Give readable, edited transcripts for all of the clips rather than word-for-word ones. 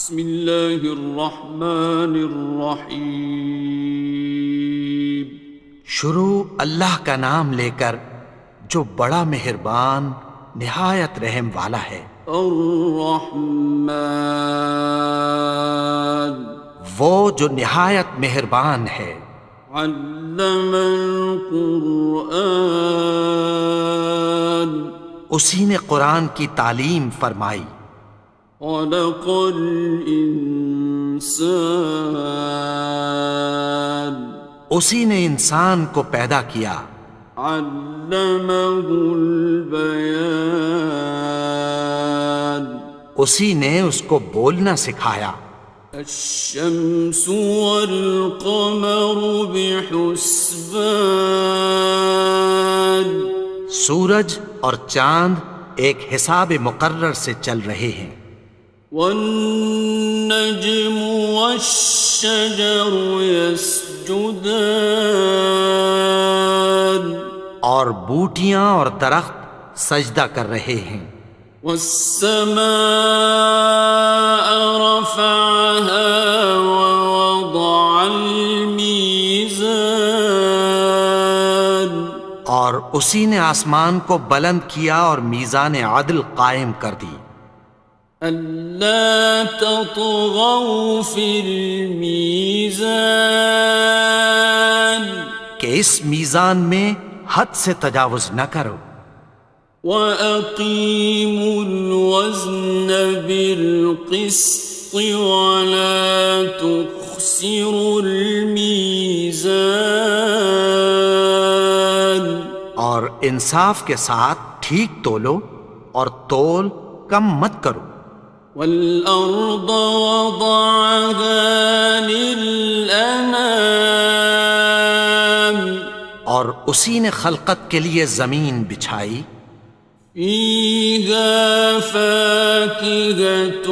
بسم اللہ الرحمن الرحیم۔ شروع اللہ کا نام لے کر جو بڑا مہربان نہایت رحم والا ہے۔ الرحمن، وہ جو نہایت مہربان ہے۔ علم القرآن، اسی نے قرآن کی تعلیم فرمائی۔ خلق الانسان، اسی نے انسان کو پیدا کیا۔ علمہ البیان، اسی نے اس کو بولنا سکھایا۔ الشمس والقمر بحسبان، سورج اور چاند ایک حساب مقرر سے چل رہے ہیں۔ والنجم والشجر يسجدان، اور بوٹیاں اور درخت سجدہ کر رہے ہیں۔ والسماء رفعها ووضع الميزان، اور اسی نے آسمان کو بلند کیا اور میزان عدل قائم کر دی۔ ألا تطغوا في الميزان، کہ اس میزان میں حد سے تجاوز نہ کرو۔ وَأَقِيمُوا الْوَزْنَ بِالْقِسْطِ وَلَا تُخْسِرُوا الْمِيزَانَ، اور انصاف کے ساتھ ٹھیک تولو اور تول کم مت کرو۔ وَالْأَرْضَ وَضَعَهَا لِلْأَنَامِ، اور اسی نے خلقت کے لیے زمین بچھائی۔ فِيهَا فَاكِهَةٌ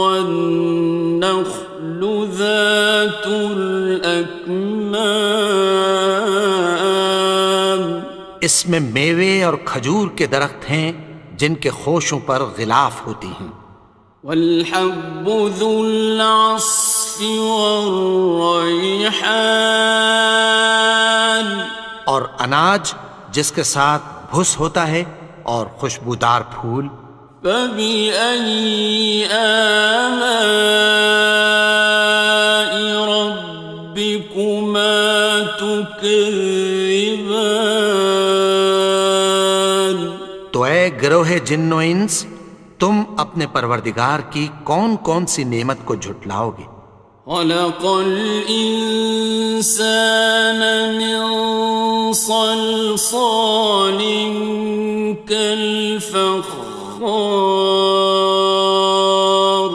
وَالنَّخْلُ ذَاتُ الْأَكْمَامِ، اس میں میوے اور کھجور کے درخت ہیں جن کے خوشوں پر غلاف ہوتی ہیں۔ وَالْحَبُّ ذُو الْعَصْفِ وَالرَّيْحَانِ، اور اناج جس کے ساتھ بھس ہوتا ہے اور خوشبودار پھول۔ فَبِأَيِّ آلَاءِ رَبِّكُمَا تُكَذِّبَانِ، تو اے گروہ جن و انس، تم اپنے پروردگار کی کون کون سی نعمت کو جھٹلاؤ گے؟ خَلَقَ الْإِنسَانَ مِنْ صَلْصَالٍ كَالْفَخَّارِ،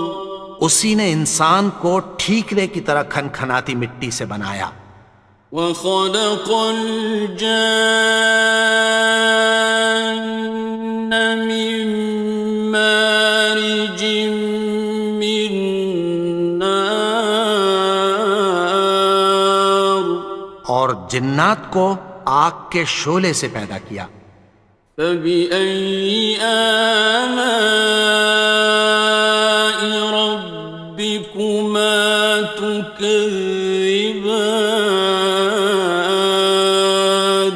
اسی نے انسان کو ٹھیکرے کی طرح کھنکھناتی مٹی سے بنایا۔ وَخَلَقَ الْجَانَّ مِن مَّارِجٍ مِّن نَّارٍ، اور جنات کو آگ کے شعلے سے پیدا کیا۔ فَبِأَيِّ آلَاءِ رَبِّكُمَا تُكَذِّبَانِ،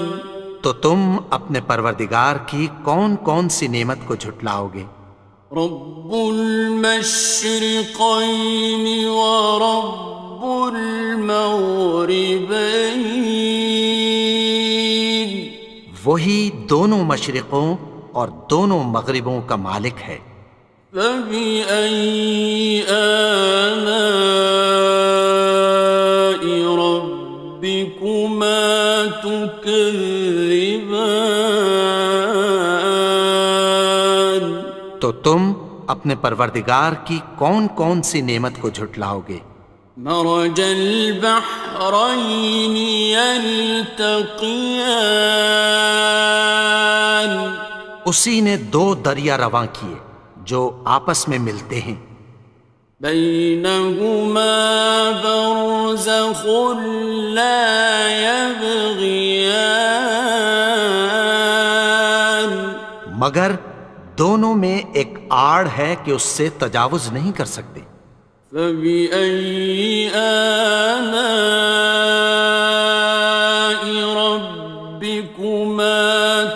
تو تم اپنے پروردگار کی کون کون سی نعمت کو جھٹلاؤ گے؟ رب المشرقين ورب المغربين، وہی دونوں مشرقوں اور دونوں مغربوں کا مالک ہے۔ فبأي آلاء ربكما تكذبان، تو تم اپنے پروردگار کی کون کون سی نعمت کو جھٹلاؤ گے؟ مرج البحرين يلتقيان، اسی نے دو دریا رواں کیے جو آپس میں ملتے ہیں۔ بينهما برزخ لا يبغيان، مگر دونوں میں ایک آڑ ہے کہ اس سے تجاوز نہیں کر سکتے۔ فبأي آلاء ربكما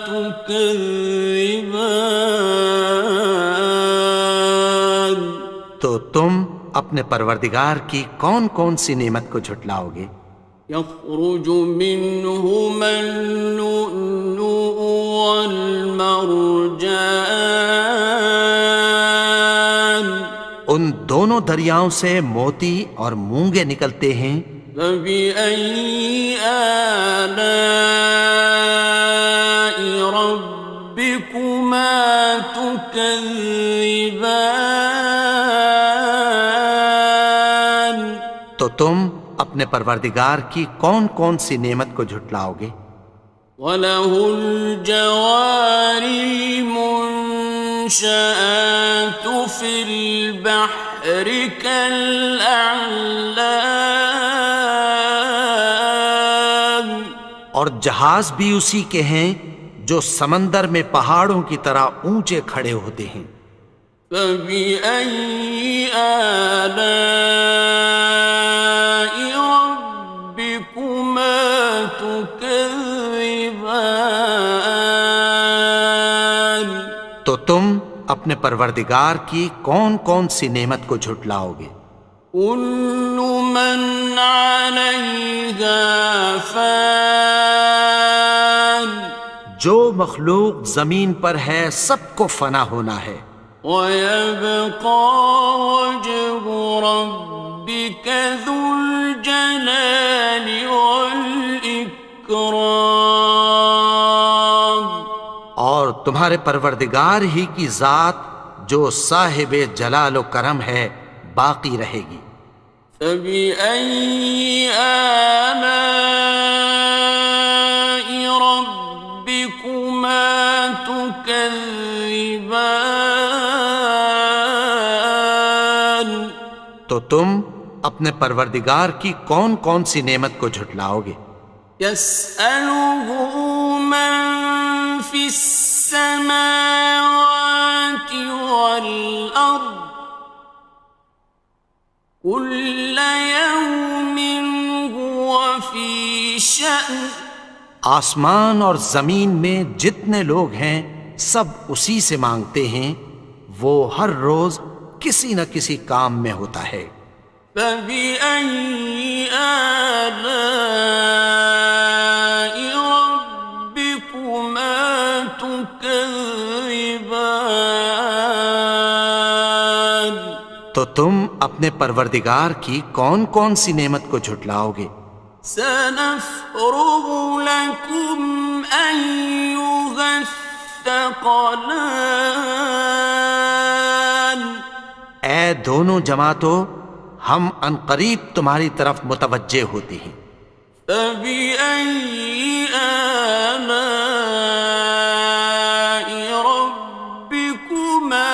تكذبان؟ تو تم اپنے پروردگار کی کون کون سی نعمت کو جھٹلاؤ گے؟ يخرج منهما اللؤلؤ والمرجان، ان دونوں دریاؤں سے موتی اور مونگے نکلتے ہیں۔ فبأي آلاء ربكما تكذبان؟ تو تم اپنے پروردگار کی کون کون سی نعمت کو جھٹلاؤ گے؟ وَلَهُ الْجَوَارِ الْمُنشَآتُ فِي الْبَحْرِ كَالْأَعْلَامِ، اور جہاز بھی اسی کے ہیں جو سمندر میں پہاڑوں کی طرح اونچے کھڑے ہوتے ہیں۔ فَبِأَيِّ آلَاءِ رَبِّكُمَا تُكَذِّبَانِ؟ تو تم اپنے پروردگار کی کون کون سی نعمت کو جھٹلاؤ گے؟ كُلُّ مَنْ عَلَيْهَا فَانٍ، جو مخلوق زمین پر ہے سب کو فنا ہونا ہے۔ وَيَبْقَى وَجْهُ رَبِّكَ ذُو الْجَلَالِ وَالْإِكْرَامِ، اور تمہارے پروردگار ہی کی ذات جو صاحب جلال و کرم ہے باقی رہے گی۔ فَبِأَيِّ آلَاءِ رَبِّكُمَا تُكَذِّبَانِ؟ تو تم اپنے پروردگار کی کون کون سی نعمت کو جھٹلاؤ گے؟ يَسْأَلُهُ مَن فِي السَّمَاوَاتِ وَالْأَرْضِ كُلَّ يَوْمٍ هُوَ فِي شَأْنٍ، آسمان اور زمین میں جتنے لوگ ہیں سب اسی سے مانگتے ہیں، وہ ہر روز کسی نہ کسی کام میں ہوتا ہے۔ فَبِأَيِّ آلَاءِ رَبِّكُمَا تُكَذِّبَانِ؟ تو تم اپنے پروردگار کی کون کون سی نعمت کو جھٹلاؤ گے؟ سَنَفْرُغُ لَكُمْ أَيُّهَ الثَّقَلَانِ، اے دونوں جماعتوں، ہم عنقریب تمہاری طرف متوجہ ہوتے ہیں۔ فَبِأَيِّ آلَاءِ رَبِّكُمَا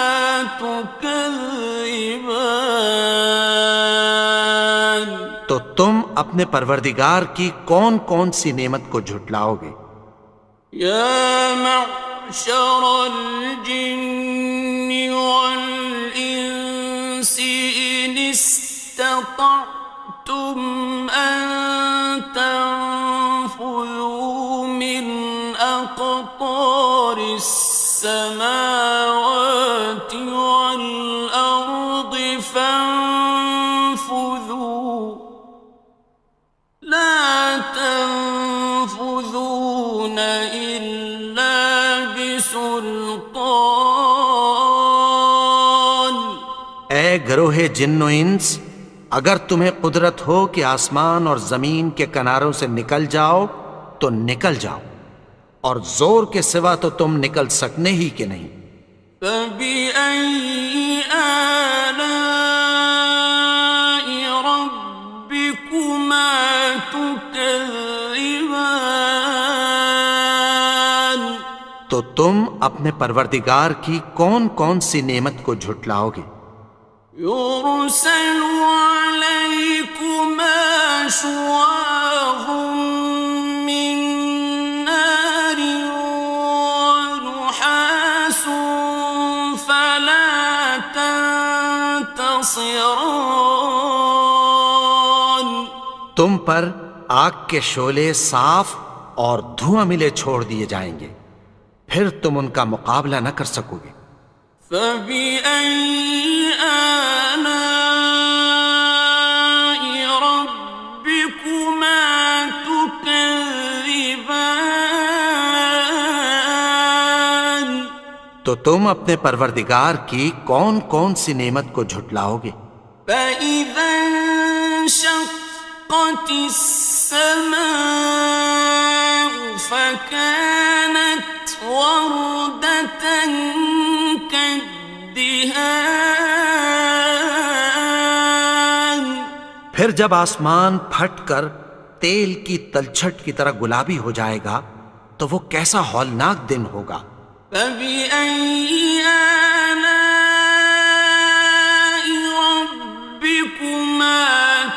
تُكَذِّبَانِ؟ تو تم اپنے پروردگار کی کون کون سی نعمت کو جھٹلاؤ گے؟ يَا مَعْشَرَ الْجِنِّ وَالْإِنسِ إِنِ اسْتَطَعْتُمْ أَن تَنفُذُوا مِنْ أَقْطَارِ السَّمَاوَاتِ وَالْأَرْضِ فَانفُذُوا، لَا تَنفُذُونَ إِلَّا بِسُلْطَانٍ۔ اے گروہ جن و انس، اگر تمہیں قدرت ہو کہ آسمان اور زمین کے کناروں سے نکل جاؤ تو نکل جاؤ، اور زور کے سوا تو تم نکل سکنے ہی کہ نہیں۔ فَبِأَيِّ آلَاءِ رَبِّكُمَا تُكَذِّبَانِ؟ تو تم اپنے پروردگار کی کون کون سی نعمت کو جھٹلاؤ گے؟ يُرْسَلُ عَلَيْكُمَا شُوَاظٌ مِّن نَّارٍ وَنُحَاسٌ تم پر آگ کے شعلے صاف اور دھواں ملے چھوڑ دیے جائیں گے، پھر تم ان کا مقابلہ نہ کر سکو گے۔ فَبِأَيِّ آلَاءِ رَبِّكُمَا تُكَذِّبَانِ؟ تو تم اپنے پروردگار کی کون کون سی نعمت کو جھٹلاؤ گے؟ فَإِذَا انشَقَّتِ السَّمَاءُ فَكَانَتْ وَرْدَةً كَالدِّهَانِ، پھر جب آسمان پھٹ کر تیل کی تلچھٹ کی طرح گلابی ہو جائے گا تو وہ کیسا ہولناک دن ہوگا۔ فَبِأَيِّ آلَاءِ رَبِّكُمَا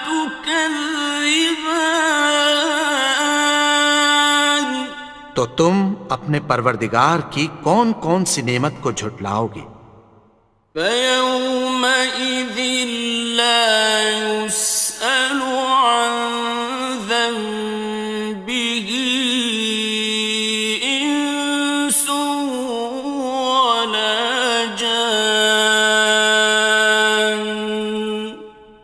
تُكَذِّبَانِ؟ تو تم اپنے پروردگار کی کون کون سی نعمت کو جھٹلاؤ گے؟ فَيَوْمَئِذٍ لَا يُسْأَلُ عَنْ ذَنبِهِ إِنسٌ وَلَا جَانٌّ۔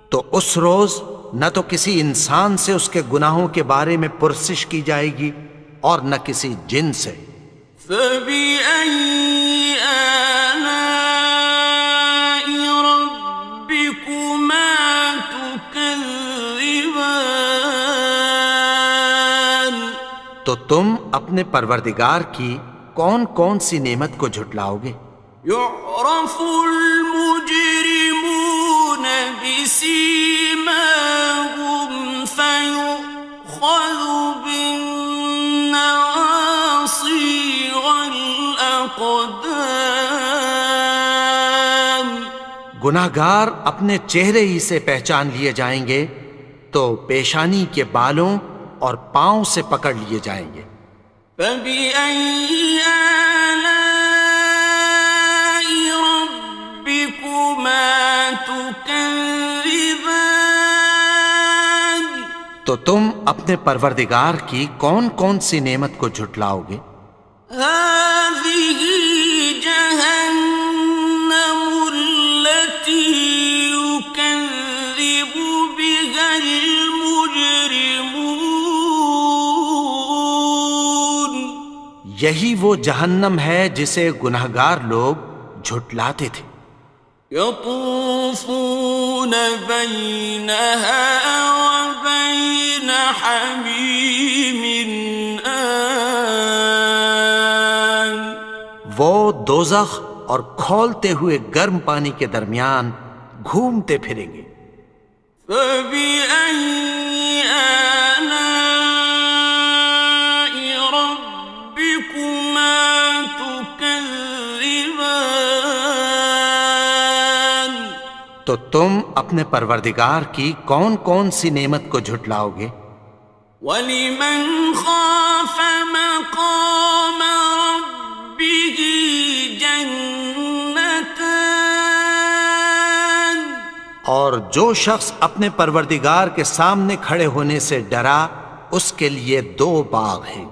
تو اس روز نہ تو کسی انسان سے اس کے گناہوں کے بارے میں پرسش کی جائے گی اور نہ کسی جن سے۔ فَبِأَيِّ آلَاءِ رَبِّكُمَا تُكَذِّبَانِ؟ تو تم اپنے پروردگار کی کون کون سی نعمت کو جھٹلاؤ گے؟ يُعْرَفُ الْمُجْرِمُونَ بِسِيمَاهُمْ فَيُؤْخَذُ بِالنَّوَاصِي وَالْأَقْدَامِ۔ گناہگار اپنے چہرے ہی سے پہچان لیے جائیں گے تو پیشانی کے بالوں اور پاؤں سے پکڑ لیے جائیں گے۔ فَبِأَيِّ آلَاءِ رَبِّكُمَا تُكَذِّبَانِ؟ تو تم اپنے پروردگار کی کون کون سی نعمت کو جھٹلاؤ گے؟ هَٰذِهِ جَهَنَّمُ الَّتِي يُكَذِّبُ بِهَا الْمُجْرِمُونَ۔ یہی وہ جہنم ہے جسے گناہگار لوگ جھٹلاتے تھے۔ يَطُوفُونَ بَيْنَهَا وَبَيْنَ حَمِيمٍ آنٍ۔ وہ دوزخ اور کھولتے ہوئے گرم پانی کے درمیان گھومتے پھریں گے۔ فَبِأَيِّ آلَاءِ رَبِّكُمَا تُكَذِّبَانِ؟ تو تم اپنے پروردگار کی کون کون سی نعمت کو جھٹلاؤ گے؟ وَلِمَنْ خَافَ مَقَامَ رَبِّهِ جَنَّتَانِ؟ اور جو شخص اپنے پروردگار کے سامنے کھڑے ہونے سے ڈرا اس کے لیے دو باغ ہیں۔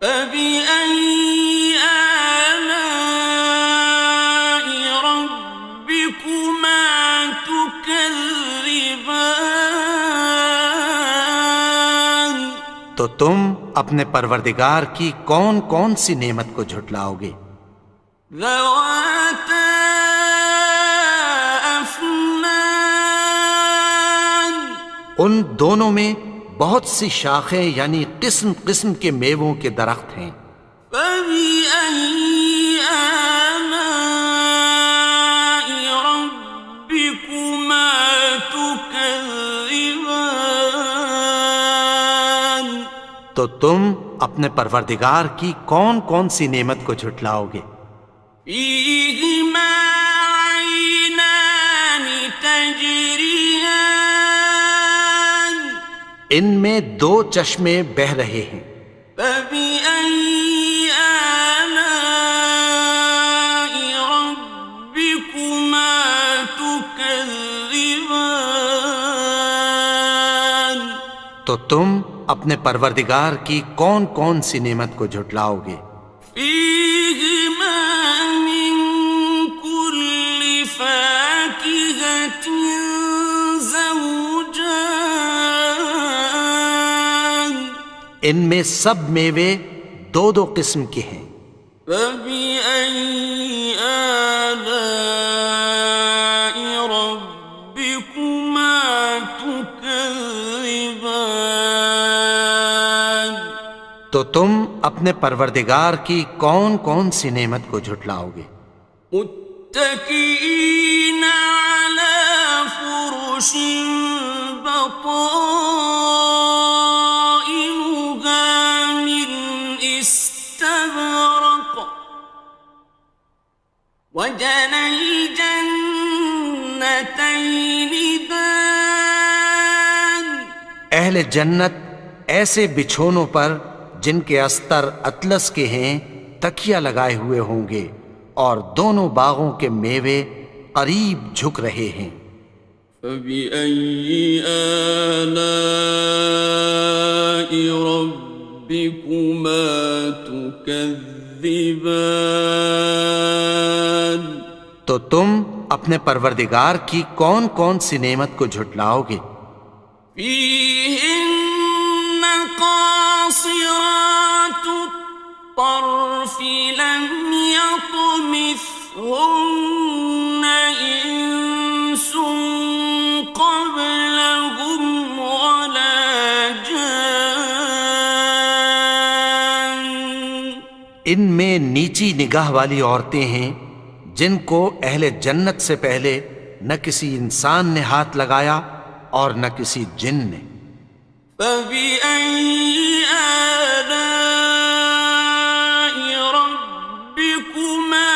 فَبِأَيِّ آلَاءِ رَبِّكُمَا تُكَذِّبَانِ؟ تو تم اپنے پروردگار کی کون کون سی نعمت کو جھٹلاؤ گے؟ ذَوَاتَا أَفْنَانٍ؟ ان دونوں میں بہت سی شاخیں یعنی قسم قسم کے میووں کے درخت ہیں۔ فَبِأَيِّ آلَاءِ رَبِّكُمَا تُكَذِّبَانِ؟ تو تم اپنے پروردگار کی کون کون سی نعمت کو جھٹلاؤ گے؟ فِيهِمَا عَيْنَانِ تَجْرِيَانِ؟ ان میں دو چشمے بہہ رہے ہیں۔ فَبِأَيِّ آلَاءِ رَبِّكُمَا تُكَذِّبَانِ؟ تو تم اپنے پروردگار کی کون کون سی نعمت کو جھٹلاؤ گے؟ فیہما من کل فاکہۃ زوجان، ان میں سب میوے دو دو قسم کے ہیں۔ فبأي آلاء ربكما تكذبان، تو تم اپنے پروردگار کی کون کون سی نعمت کو جھٹلاؤ گے؟ متكئين على فرش بطائنها من استبرق، وجنى الجنتين دان، اہل جنت ایسے بچھونوں پر جن کے استر اطلس کے ہیں تکیہ لگائے ہوئے ہوں گے، اور دونوں باغوں کے میوے قریب جھک رہے ہیں۔ فبأي آلاء ربكما تكذبان، تو تم اپنے پروردگار کی کون کون سی نعمت کو جھٹلاؤ گے؟ فيهن قاصرات الطرف لم يطمثهن إنس قبلهم ولا جان، ان میں نیچی نگاہ والی عورتیں ہیں جن کو اہل جنت سے پہلے نہ کسی انسان نے ہاتھ لگایا اور نہ کسی جن نے۔ فبأي آلاء ربكما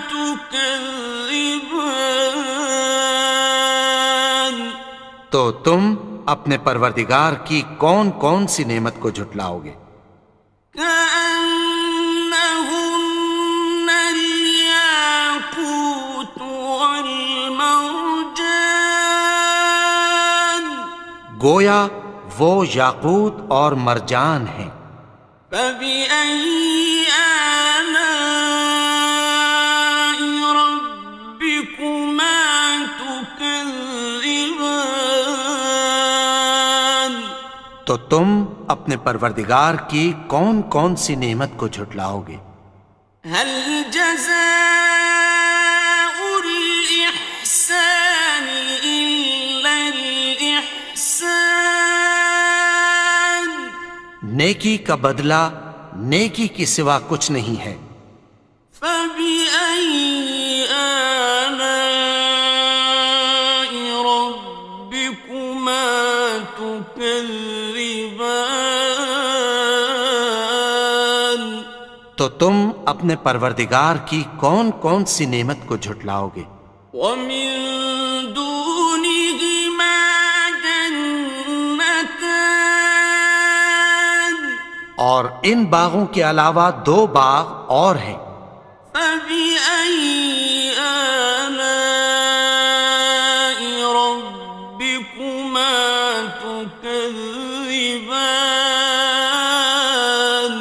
تكذبان، تو تم اپنے پروردگار کی کون کون سی نعمت کو جھٹلاؤ گے؟ كأنهن الياقوت والمرجان، گویا وہ یاقوت اور مرجان ہیں۔ فبأي آلاء ربكما تكذبان، تو تم اپنے پروردگار کی کون کون سی نعمت کو جھٹلاؤ گے؟ هل جزاء الإحسان إلا الإحسان، نیکی کا بدلہ نیکی کی سوا کچھ نہیں ہے۔ فبأي آلاء ربكما تكذبان، تو تم اپنے پروردگار کی کون کون سی نعمت کو جھٹلاؤ گے؟ ومن دونهما جنتان، اور ان باغوں کے علاوہ دو باغ اور ہیں۔ فبأي آلاء ربكما تكذبان،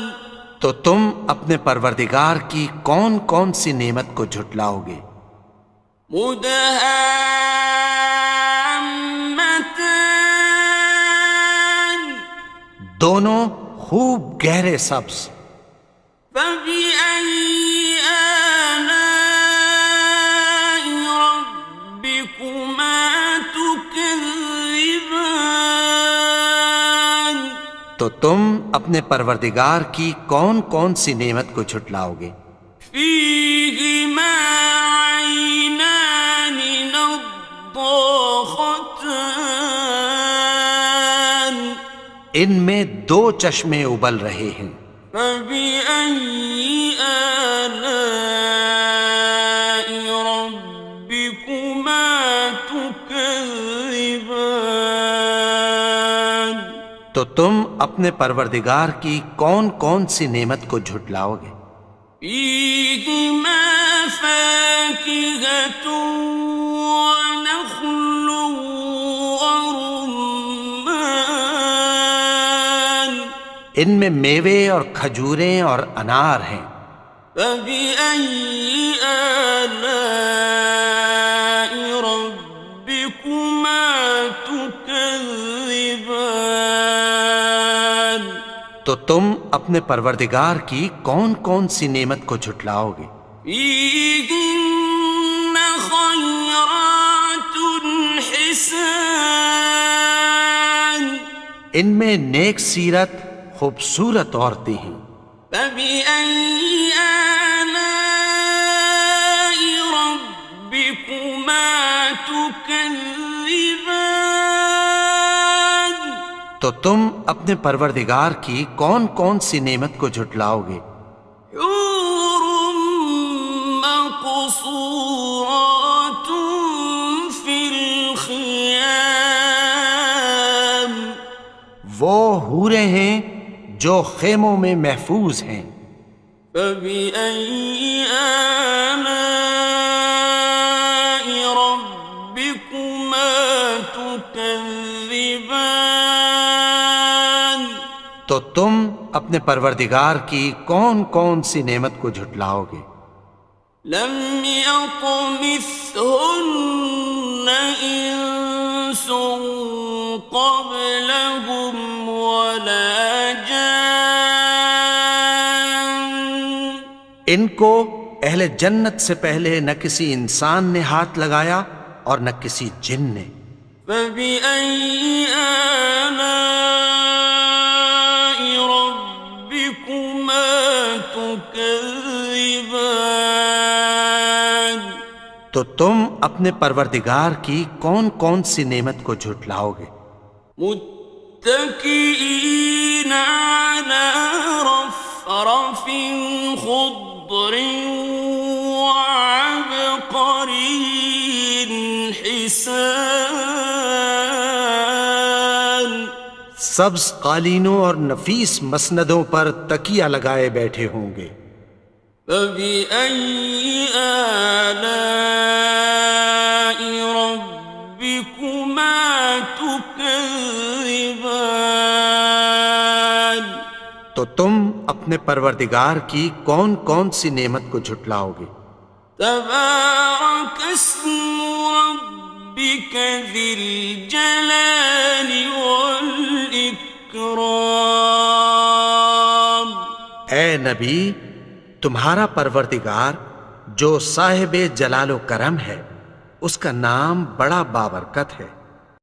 تو تم اپنے پروردگار کی کون کون سی نعمت کو جھٹلاؤ گے؟ مدهامتان، دونوں خوب گہرے سبز۔ فبأي آلاء ربكما تكذبان، تو تم اپنے پروردگار کی کون کون سی نعمت کو جھٹلاؤ گے؟ فيهما عينان نضاختان، ان میں دو چشمے ابل رہے ہیں۔ فبأي آلاء ربكما تكذبان، تو تم اپنے پروردگار کی کون کون سی نعمت کو جھٹلاؤ گے؟ فيهما فاكهة ونخل ورمان، ان میں میوے اور کھجوریں اور انار ہیں۔ فبأي آلاء ربكما تكذبان؟ تو تم اپنے پروردگار کی کون کون سی نعمت کو جھٹلاؤ گے؟ فيهن خيرات حسان، ان میں نیک سیرت خوبصورت عورتیں ہیں۔ فبأي آلاء ربكما تكذبان؟ تو تم اپنے پروردگار کی کون کون سی نعمت کو جھٹلاؤ گے؟ حور مقصورات في الخيام، وہ حوریں ہیں جو خیموں میں محفوظ ہیں۔ فبأي آلاء ربكما تكذبان؟ تو تم اپنے پروردگار کی کون کون سی نعمت کو جھٹلاؤ گے؟ لم يطمثهن إنس قبلهم ولا جان، ان کو اہل جنت سے پہلے نہ کسی انسان نے ہاتھ لگایا اور نہ کسی جن نے۔ فبأي آلاء ربكما تكذبان؟ تو تم اپنے پروردگار کی کون کون سی نعمت کو جھٹلاؤ گے؟ متكئين على رفرف خضر وعبقري حسان، سبز قالینوں اور نفیس مسندوں پر تکیہ لگائے بیٹھے ہوں گے۔ فبأي آلاء ربكما تكذبان؟ تو تم اپنے پروردگار کی کون کون سی نعمت کو جھٹلاؤ گے؟ تبارك اسم ربك ذي الجلال والإكرام۔ اے نبی، تمہارا پروردگار جو صاحب جلال و کرم ہے، اس کا نام بڑا بابرکت ہے۔